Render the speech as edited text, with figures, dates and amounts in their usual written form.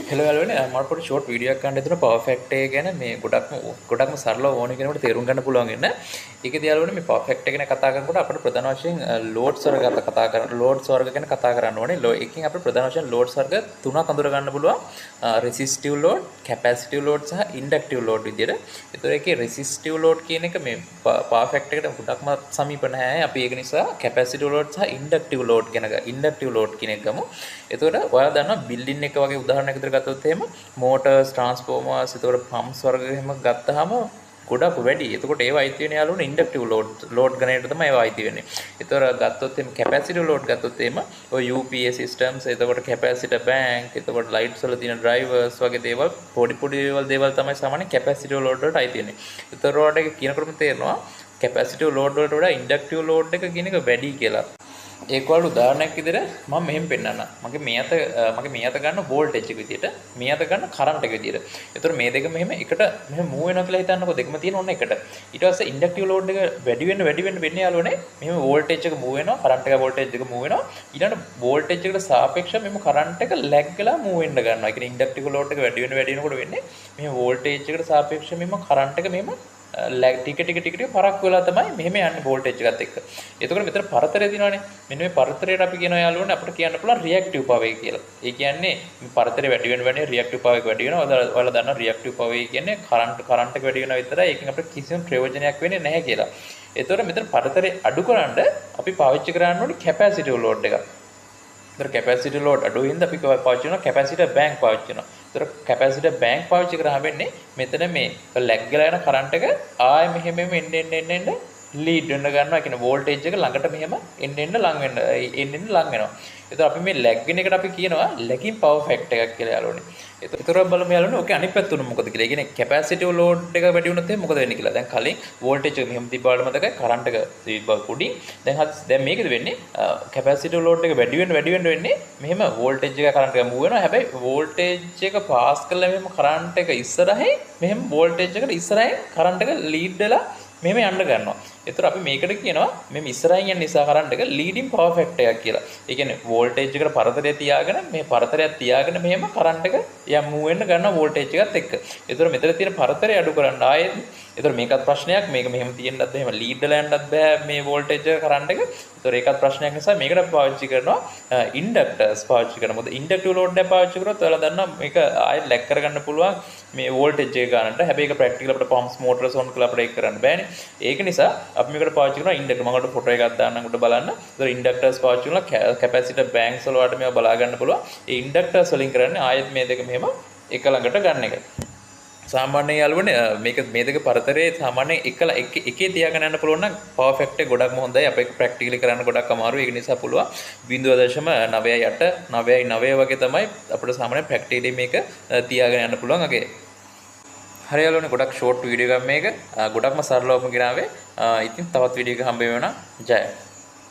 Hello යාළුවනේ මම පොඩි ෂෝට් වීඩියෝ එකක් ගන්න හදන පර්ෆෙක්ට් එක ගැන මේ ගොඩක්ම සරලව ඕන කෙනෙකුට තේරුම් ගන්න පුළුවන් වෙන. ඒකේදී යාළුවනේ මේ පර්ෆෙක්ට් එක ගැන කතා කරනකොට අපිට ප්‍රධාන වශයෙන් ලෝඩ්ස් වර්ග කතා කරන්න ලෝඩ්ස් වර්ග ගැන කතා කරන්න ඕනේ. ඒකෙන් අපිට ප්‍රධාන වශයෙන් ලෝඩ්ස් වර්ග තුනක් අඳුර ගන්න පුළුවන්. රෙසිස්ටිව් ලෝඩ්, කැපැසිටිව් ලෝඩ් සහ ඉන්ඩක්ටිව් ලෝඩ් විදියට. ඒතකොට ඒකේ රෙසිස්ටිව් ලෝඩ් කියන එක මේ පර්ෆෙක්ට් එකට ගොඩක්ම සමීප නැහැ. අපි ඒක නිසා කැපැසිටිව් ලෝඩ් සහ ඉන්ඩක්ටිව් ලෝඩ් කියන එක ගමු. එතකොට ඔයාලා දන්නවා බිල්ඩින් එක වගේ උදාහරණයක් විතර ගත්තොත් එහෙම මෝටර්ස් ට්‍රාන්ස්ෆෝමර්ස් එතකොට පම්ප්ස් වර්ග එහෙම ගත්තාම ගොඩක් වැඩි. එතකොට ඒවා අයිති වෙන්නේ යාළුවනේ ඉන්ඩක්ටිව් ලෝඩ් ගණයට තමයි ඒවා අයිති වෙන්නේ. එතකොට ගත්තොත් එහෙම කැපැසිටිව් ලෝඩ් ගත්තොත් එහෙම ඔය UPS සිස්ටම්ස් එතකොට කැපැසිටර් බැංක් එතකොට ලයිට්ස් වල තියෙන ඩ්‍රයිවර්ස් වගේ දේවල් පොඩි දේවල් තමයි සාමාන්‍ය කැපැසිටිව් ලෝඩ් වලට අයිති වෙන්නේ. එතකොට ඔයාලට ඒක කියනකොටම තේරෙනවා කැපැසිටිව් ලෝඩ් වලට වඩා ඉන්ඩක්ටිව් ලෝඩ් එක කියන එක වැඩි කියලා. ඒක වල උදාහරණයක් විදිහට මම මෙහෙම පෙන්නන්නම්. මගේ මේ අත ගන්න වෝල්ටේජ් එක විදිහට, මේ අත ගන්න කරන්ට් එක විදිහට. ඒතර මේ දෙක මෙහෙම මෙහෙම මූව් වෙනවා කියලා හිතන්නකෝ දෙකම තියෙන ඔන්න එකට. ඊට පස්සේ ඉන්ඩක්ටිව් ලෝඩ් එක වැඩි වෙන්න වෙන්නේ යාළුවනේ. මෙහෙම වෝල්ටේජ් එක මූව් වෙනවා, කරන්ට් එක වෝල්ටේජ් එක මූව් වෙනවා. ඊළඟ වෝල්ටේජ් එකට සාපේක්ෂව මෙහෙම කරන්ට් එක ලැග් වෙලා මූව් වෙන්න ගන්නවා. ඒ කියන්නේ ඉන්ඩක්ටිව් ලෝඩ් එක වැඩි වෙනකොට වෙන්නේ මෙහෙම වෝල්ටේජ් එකට සාපේක්ෂව මෙහෙම කරන්ට් එක මෙහෙම ටික පරක් වෙලා තමයි මෙහෙම යන්නේ වෝල්ටේජ් එකත් එක්ක. එතකොට මෙතන පරතරය දිනවනේ. මෙන්න මේ පරතරයට අපි කියනවා යාළුවනේ අපිට කියන්න පුළුවන් රියැක්ටිව් පවර් එක කියලා. ඒ කියන්නේ මේ පරතරය වැඩි වෙන රියැක්ටිව් පවර් එක වැඩි වෙනවා. ඔයාලා දන්නවා රියැක්ටිව් පවර් කියන්නේ කරන්ට් එක වැඩි වෙනවා විතරයි. ඒකෙන් අපිට කිසිම ප්‍රයෝජනයක් වෙන්නේ නැහැ කියලා. එතකොට මෙතන පරතරය අඩු කරන්න අපි පාවිච්චි කරන්න ඕනේ කැපැසිටිව් ලෝඩ් එකක්. ඒතර කැපැසිටර් ලෝඩ් අඩු වෙනද අපි පාවිච්චි කරනවා කැපැසිටර් බැංක් පාවිච්චි කරනවා. ඒතර කැපැසිටර් බැංක් පාවිච්චි කරාම වෙන්නේ මෙතන මේ ලැග් ගලා යන කරන්ට් එක ආයෙ මෙහෙම එන්න ලීඩ් වෙන්න ගන්නවා. ඒ කියන්නේ වෝල්ටේජ් එක ළඟට මෙහෙම එන්න ලඟ වෙනවා. ඒතර අපි මේ ලැග් වෙන එකට අපි කියනවා ලැගින් පවර් ෆැක්ටර් එකක් කියලා යාළුවනේ. ඒතර බලමු යාළුවනේ ඔකේ අනිත් පැත්ත උන මොකද කියලා. ඒ කියන්නේ කැපැසිටිව් ලෝඩ් එක වැඩි වුණොත් එහෙනම් මොකද වෙන්නේ කියලා. දැන් කලින් වෝල්ටේජ් එක මෙහෙම තිබ්බාට මතකයි කරන්ට් එක තිබ්බා උඩින්. දැන් මේකද වෙන්නේ කැපැසිටිව් ලෝඩ් එක වැඩි වෙන්න වෙන්නේ මෙහෙම වෝල්ටේජ් එක කරන්ට් එක මූව් වෙනවා. හැබැයි වෝල්ටේජ් එක පාස් කරලා මෙහෙම කරන්ට් එක ඉස්සරහින් මෙහෙම වෝල්ටේජ් එකට ඉස්සරහින් කරන්ට් එක ලීඩ් වෙලා මෙහෙම යන්න ගන්නවා. ඒතර අපි මේකට කියනවා මෙහෙම ඉස්සරහින් යන නිසා කරන්ට් එක ලීඩින් පවර් ෆැක්ටර් එකක් කියලා. ඒ කියන්නේ වෝල්ටේජ් එකට පරතරය තියාගෙන මේ පරතරයක් තියාගෙන මෙහෙම කරන්ට් එක මූව් වෙන්න ගන්නවා වෝල්ටේජ් එකත් එක්ක. ඒතර මෙතන තියෙන පරතරය අඩු කරන්න ආයෙත් ඒතර මේකත් ප්‍රශ්නයක්. මේක මෙහෙම තියෙන්නත් එහෙම ලීඩ් වෙලා යන්නත් බෑ මේ වෝල්ටේජ් එක කරන්ට් එක. ඒතර ඒකත් ප්‍රශ්නයක් නිසා මේකට අපි පාවිච්චි කරනවා ඉන්ඩක්ටර්ස් පාවිච්චි කරනවා. මොකද ඉන්ඩක්ටිව් ලෝඩ් එක පාවිච්චි කරොත් ඔයාලා දන්නවා මේක ආයෙත් ලැග් කරගන්න පුළුවන් මේ වෝල්ටේජ් එක ගන්නට. හැබැයි ඒක ප්‍රැක්ටිකල් අපිට පම්ප්ස් මෝටර්ස් ඔන් කරලා අපිට ඒක කරන්න බෑනේ. ඒක නිසා අපි මේකට පාවිච්චි කරනවා ඉන්ඩක්ටර්. මම ඔයාලට ෆොටෝ එකක් දාන්නම් උඩ බලන්න. ඒතර ඉන්ඩක්ටර්ස් පාවිච්චි කරනවා කැපැසිටර් බැංක්ස් වල වලට මේවා බලා ගන්න පුළුවන්. ඒ ඉන්ඩක්ටර්ස් වලින් කරන්නේ ආයෙත් මේ දෙක මෙහෙම එක ළඟට ගන්න එක. සාමාන්‍යයෙන් යාළුවනේ මේ දෙක පරතරේ සාමාන්‍යයෙන් එකේ තියාගෙන යන්න පුළුවන් නම් පවර් ෆැක්ටර් ගොඩක්ම හොඳයි. අපේ ප්‍රැක්ටිකලි කරන්න ගොඩක් අමාරුයි. ඒක නිසා පුළුවන් 0.98 9.9 වගේ තමයි අපිට සාමාන්‍යයෙන් ප්‍රැක්ටිකලි මේක තියාගෙන යන්න පුළුවන්. අගේ හරි යාළුවනේ ගොඩක් ෂෝට් වීඩියෝ එකක් මේක. ගොඩක්ම සරලවම ගෙනාවේ. ඉතින් තවත් වීඩියෝ එකක් හම්බ වෙනවා. ජය